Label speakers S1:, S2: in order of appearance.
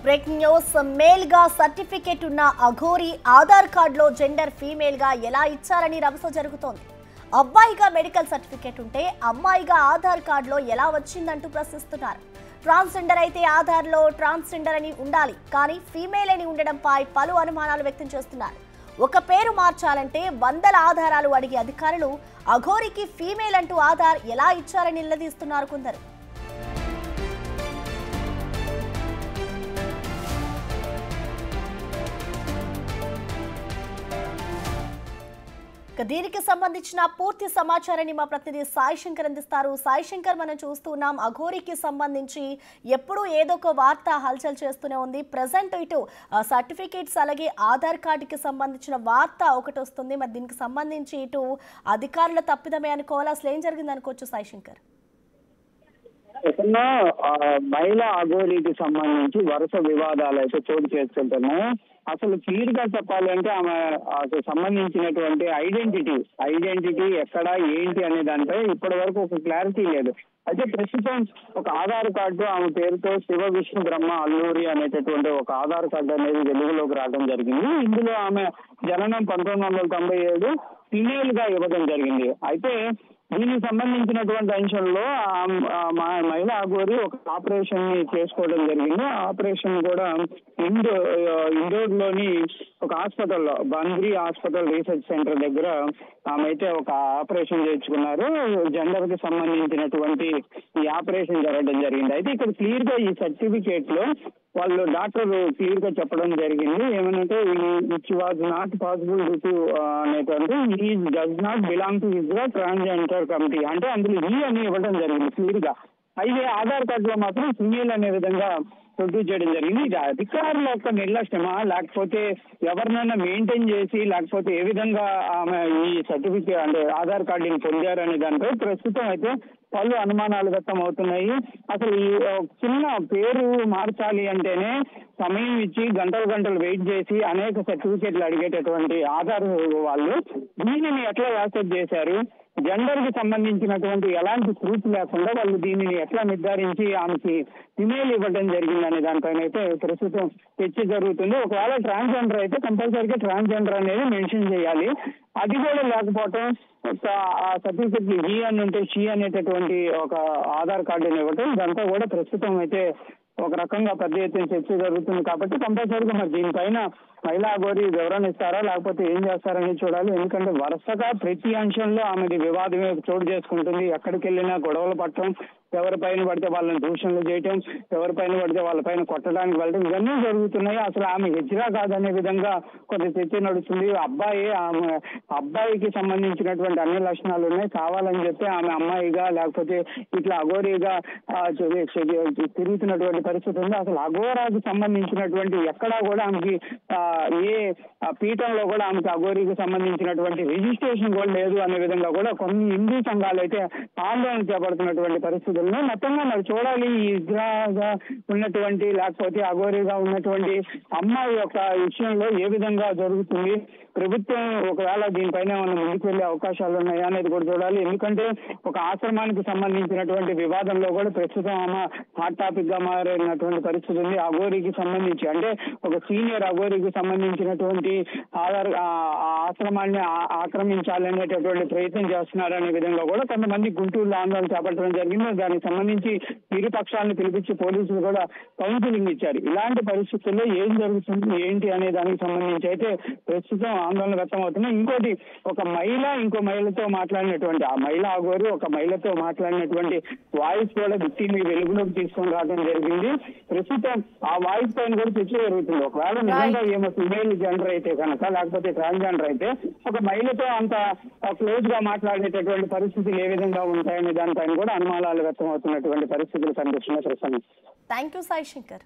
S1: Breaking news. Male గా certificate ఉన్న అఘోరి ఆధార్ కార్డులో జెండర్ ఫీమేల్ గా ఎలా ఇచ్చారని రభస జరుగుతోంది. అబ్బాయిగా మెడికల్ సర్టిఫికేట్ ఉంటే అమ్మాయిగా ఆధార్ కార్డులో ఎలా వచ్చిందంటూ ప్రశ్నిస్తున్నారు. ట్రాన్స్జెండర్ అయితే ఆధార్లో ట్రాన్స్జెండర్ అని ఉండాలి, కానీ ఫీమేల్ అని ఉండడంపై పలు అనుమానాలు వ్యక్తం చేస్తున్నారు. ఒక పేరు మార్చాలంటే వందల ఆధారాలు అడిగే అధికారులు అఘోరికి ఫీమేల్ అంటూ ఆధార్ ఎలా ఇచ్చారని నిలదీస్తున్నారు కొందరు. దీనికి సంబంధించిన పూర్తి సమాచారాన్ని మా ప్రతినిధి సాయి శంకర్ అందిస్తారు. సాయి శంకర్, మనం చూస్తున్నాం అఘోరికి సంబంధించి ఎప్పుడూ ఏదో ఒక వార్త హల్చల్ చేస్తూనే ఉంది. ప్రజెంట్ ఇటు సర్టిఫికేట్స్ అలాగే ఆధార్ కార్డుకి సంబంధించిన వార్త ఒకటి వస్తుంది. మరి దీనికి సంబంధించి ఇటు అధికారుల తప్పిదమే అనుకోవాలి, అసలు ఏం జరిగింది అనుకోవచ్చు సాయి శంకర్?
S2: మహిళా అఘోరికి సంబంధించి వరుస వివాదాలు అయితే చోటు చేసుకుంటున్నాయి. అసలు క్లియర్ గా చెప్పాలి అంటే ఆమె సంబంధించినటువంటి ఐడెంటిటీ ఎక్కడ ఏంటి అనే దానిపై ఇప్పటి వరకు ఒక క్లారిటీ లేదు. అయితే ప్రస్తుతం ఒక ఆధార్ కార్డు ఆమె పేరుతో శివ విష్ణు బ్రహ్మ అల్లూరి అనేటటువంటి ఒక ఆధార్ కార్డు అనేది వెలుగులోకి రావడం జరిగింది. ఇందులో ఆమె జననం 1997 ఫిమేల్ గా ఇవ్వడం జరిగింది. అయితే దీనికి సంబంధించినటువంటి అంశంలో మహిళా అఘోరి ఒక ఆపరేషన్ ని చేసుకోవడం జరిగింది. ఆ ఆపరేషన్ కూడా ఇండోర్ లోని ఒక హాస్పిటల్లో, బంద్రీ హాస్పిటల్ రీసెర్చ్ సెంటర్ దగ్గర ఆమె అయితే ఒక ఆపరేషన్ చేయించుకున్నారు. జెండర్ కి సంబంధించినటువంటి ఈ ఆపరేషన్ జరగడం జరిగింది. అయితే ఇక్కడ క్లియర్ గా ఈ సర్టిఫికేట్ లో వాళ్ళు డాక్టర్ క్లియర్ గా చెప్పడం జరిగింది. ఏమనంటే which was not possible to అనేటువంటి ఈ does not belong to his transgender committee, అంటే అందులో ఈ అని ఇవ్వడం జరిగింది క్లియర్ గా. అయితే ఆధార్ కార్డులో మాత్రం ఫిమేల్ అనే విధంగా ప్రొడ్యూస్ చేయడం జరిగింది. ఇది అధికారుల యొక్క నిర్లక్ష్యమా, లేకపోతే ఎవరినైనా మెయింటైన్ చేసి, లేకపోతే ఏ విధంగా ఆమె ఈ సర్టిఫికేట్ అంటే ఆధార్ కార్డుని పొందారనే దానిపై ప్రస్తుతం అయితే పలు అనుమానాలు వ్యక్తం అవుతున్నాయి. అసలు ఈ చిన్న పేరు మార్చాలి అంటేనే సమయం ఇచ్చి గంటలు వెయిట్ చేసి అనేక సర్టిఫికేట్లు అడిగేటటువంటి ఆధార్ వాళ్ళు దీనిని ఎట్లా యాక్సెప్ట్ చేశారు? జెండర్ కి సంబంధించినటువంటి ఎలాంటి ప్రూఫ్ లేకుండా వాళ్ళు దీనిని ఎట్లా నిర్ధారించి ఆమెకి ఫిమేల్ ఇవ్వడం జరిగింది అనే దానిపైన అయితే ప్రస్తుతం చర్చ జరుగుతుంది. ఒకవేళ ట్రాన్స్జెండర్ అయితే కంపల్సరీగా ట్రాన్స్జెండర్ అనేది మెన్షన్ చేయాలి. అది కూడా లేకపోవటం, ఆ సర్టిఫికెట్ ఈ అని ఉంటే షీ అనేటటువంటి ఒక ఆధార్ కార్డుని ఇవ్వటం, ఇదంతా కూడా ప్రస్తుతం అయితే ఒక రకంగా పెద్ద ఎత్తున చర్చ జరుగుతుంది. కాబట్టి కంపల్సరీగా మరి దీనిపైన మహిళా అఘోరి వివరణ ఇస్తారా, లేకపోతే ఏం చేస్తారని చూడాలి. ఎందుకంటే వరుసగా ప్రతి అంశంలో ఆమెది వివాదమే చోటు చేసుకుంటుంది. ఎక్కడికి వెళ్ళినా గొడవలు పట్టడం, ఎవరిపైన పడితే వాళ్ళని దూషణలు చేయటం, ఎవరిపైన పడితే వాళ్ళపైన కొట్టడానికి వెళ్ళడం, ఇవన్నీ జరుగుతున్నాయి. అసలు ఆమె హెచ్చరా కాదనే విధంగా కొంత చర్చ నడుస్తుంది. అబ్బాయికి సంబంధించినటువంటి అన్ని లక్షణాలు ఉన్నాయి, కావాలని చెప్పి ఆమె అమ్మాయిగా లేకపోతే ఇట్లా అఘోరిగా తిరుగుతున్నటువంటి పరిస్థితి ఉంది. అసలు అఘోరాకి సంబంధించినటువంటి ఎక్కడా కూడా ఆమెకి ఏ పీఠంలో కూడా ఆమెకి అఘోరికి సంబంధించినటువంటి రిజిస్ట్రేషన్ కూడా లేదు అనే విధంగా కూడా కొన్ని హిందూ సంఘాలు అయితే ఆందోళన చేపడుతున్నటువంటి పరిస్థితుల్లో మొత్తంగా మరి చూడాలి. ఈ ఇజ్రాగా ఉన్నటువంటి లేకపోతే అఘోరిగా ఉన్నటువంటి అమ్మాయి యొక్క విషయంలో ఏ విధంగా జరుగుతుంది, ప్రభుత్వం ఒకవేళ దీనిపైన మనం ముందుకు వెళ్లే అవకాశాలు ఉన్నాయా అనేది కూడా చూడాలి. ఎందుకంటే ఒక ఆశ్రమానికి సంబంధించినటువంటి వివాదంలో కూడా ప్రస్తుతం ఆమె హాట్ టాపిక్ గా మారినటువంటి పరిస్థితి ఉంది. అఘోరికి సంబంధించి అంటే ఒక సీనియర్ అఘోరికి సంబంధించినటువంటి ఆశ్రమాన్ని ఆక్రమించాలనేటటువంటి ప్రయత్నం చేస్తున్నారనే విధంగా కూడా కొంతమంది గుంటూరులో ఆందోళన చేపట్టడం జరిగింది. దానికి సంబంధించి ఇరు పక్షాలను పిలిపించి పోలీసులు కూడా కౌన్సిలింగ్ ఇచ్చారు. ఇలాంటి పరిస్థితుల్లో ఏం జరుగుతుంది ఏంటి అనే దానికి సంబంధించి అయితే ప్రస్తుతం ఆందోళన వ్యక్తం అవుతున్నాయి. ఇంకోటి, ఒక మహిళ ఇంకో మహిళతో మాట్లాడినటువంటి ఆ మహిళా అఘోరి ఒక మహిళతో మాట్లాడినటువంటి వాయిస్ కూడా వ్యక్తిని వెలుగులోకి తీసుకొని రావడం జరిగింది. ప్రస్తుతం ఆ వాయిస్ పైన కూడా చర్చ జరుగుతుంది. ఒకవేళ నిజంగా ఏమో ఫిమేల్ జెండర్ అయితే కనుక, లేకపోతే ట్రాన్స్జెండర్ అయితే ఒక మహిళతో అంత క్లోజ్ గా మాట్లాడేటటువంటి పరిస్థితులు ఏ విధంగా ఉంటాయనే దానిపైన కూడా అనుమానాలు వ్యక్తం అవుతున్నటువంటి పరిస్థితులు కనిపిస్తున్నాయి.
S1: Thank you Sai Shankar.